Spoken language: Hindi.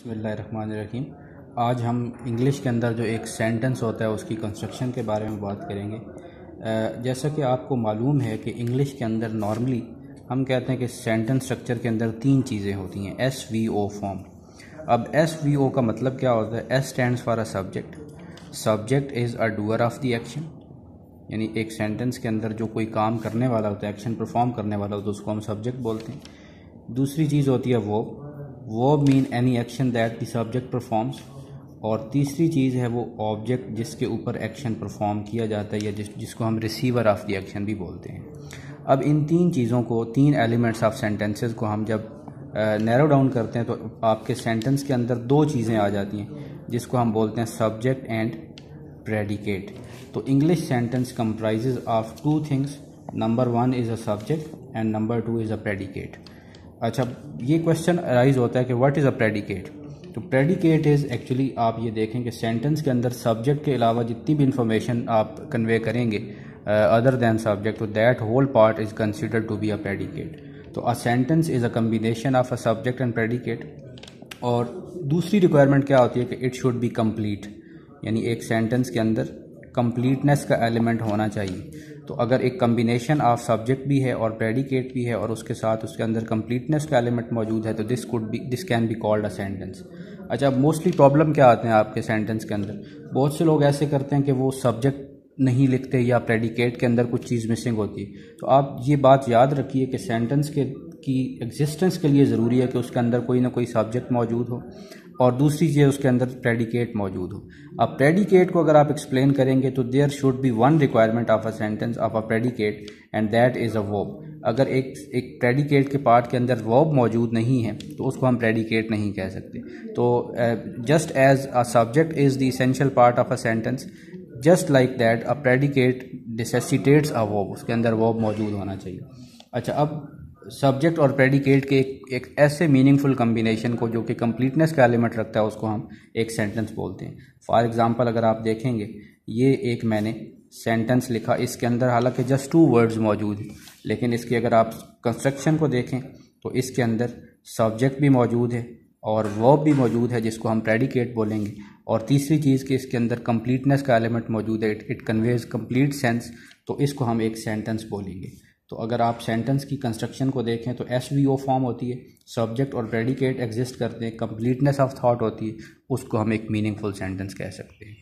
बिस्मिल्लाहिर्रहमानिर्रहीम। आज हम इंग्लिश के अंदर जो एक सेंटेंस होता है उसकी कंस्ट्रक्शन के बारे में बात करेंगे। जैसा कि आपको मालूम है कि इंग्लिश के अंदर नॉर्मली हम कहते हैं कि सेंटेंस स्ट्रक्चर के अंदर तीन चीज़ें होती हैं, SVO फॉर्म। अब SVO का मतलब क्या होता है? S stands for a subject, subject is a doer of the action, यानी एक सेंटेंस के अंदर जो कोई काम करने वाला होता है, एक्शन परफॉर्म करने वाला होता है, उसको हम सब्जेक्ट बोलते हैं। दूसरी चीज़ होती है verb mean any action that the subject performs, और तीसरी चीज़ है वो ऑब्जेक्ट जिसके ऊपर एक्शन परफॉर्म किया जाता है या जिसको हम रिसीवर ऑफ द एक्शन भी बोलते हैं। अब इन तीन चीज़ों को, तीन एलिमेंट्स ऑफ सेंटेंसेस को हम जब नैरो डाउन करते हैं तो आपके सेंटेंस के अंदर दो चीज़ें आ जाती हैं जिसको हम बोलते हैं सब्जेक्ट एंड प्रेडिकेट। तो English sentence comprises of two things, number one is a subject and number two is a predicate. अच्छा, ये क्वेश्चन अराइज होता है कि व्हाट इज़ अ प्रेडिकेट। तो प्रेडिकेट इज़ एक्चुअली, आप ये देखें कि सेंटेंस के अंदर सब्जेक्ट के अलावा जितनी भी इंफॉर्मेशन आप कन्वे करेंगे अदर दैन सब्जेक्ट, तो that whole part is considered to be a predicate. तो a sentence is a combination of a subject and predicate. और दूसरी रिक्वायरमेंट क्या होती है कि इट शुड बी कंप्लीट, यानी एक सेंटेंस के अंदर कंप्लीटनेस का एलिमेंट होना चाहिए। तो अगर एक कम्बिनेशन ऑफ सब्जेक्ट भी है और प्रेडिकेट भी है और उसके साथ उसके अंदर कंप्लीटनेस का एलिमेंट मौजूद है, तो this can be called a sentence. अच्छा, मोस्टली प्रॉब्लम क्या आते हैं आपके सेंटेंस के अंदर? बहुत से लोग ऐसे करते हैं कि वो सब्जेक्ट नहीं लिखते या प्रेडिकेट के अंदर कुछ चीज़ मिसिंग होती है। तो आप ये बात याद रखिए कि सेंटेंस की एग्जिस्टेंस के लिए ज़रूरी है कि उसके अंदर कोई ना कोई सब्जेक्ट मौजूद हो और दूसरी चीज़ उसके अंदर प्रेडिकेट मौजूद हो। अब प्रेडिकेट को अगर आप एक्सप्लेन करेंगे तो there should be one requirement of a sentence of a predicate and that is a verb. अगर एक प्रेडिकेट के पार्ट के अंदर वर्ब मौजूद नहीं है तो उसको हम प्रेडिकेट नहीं कह सकते। तो just as a subject is the essential part of a sentence, just like that a predicate necessitates a verb, उसके अंदर वर्ब मौजूद होना चाहिए। अच्छा, अब सब्जेक्ट और प्रेडिकेट के एक ऐसे मीनिंगफुल कम्बिनेशन को जो कि कंप्लीटनेस का एलिमेंट रखता है उसको हम एक सेंटेंस बोलते हैं। फॉर एग्जांपल, अगर आप देखेंगे ये एक मैंने सेंटेंस लिखा, इसके अंदर हालांकि जस्ट टू वर्ड्स मौजूद हैं, लेकिन इसकी अगर आप कंस्ट्रक्शन को देखें तो इसके अंदर सब्जेक्ट भी मौजूद है और वर्ब भी मौजूद है जिसको हम प्रेडिकेट बोलेंगे, और तीसरी चीज़ कि इसके अंदर कंप्लीटनेस का एलिमेंट मौजूद है, इट कन्वेज कंप्लीट सेंस, तो इसको हम एक सेंटेंस बोलेंगे। तो अगर आप सेंटेंस की कंस्ट्रक्शन को देखें तो SVO फॉर्म होती है, सब्जेक्ट और प्रेडिकेट एग्जिस्ट करते हैं, कंप्लीटनेस ऑफ थॉट होती है, उसको हम एक मीनिंगफुल सेंटेंस कह सकते हैं।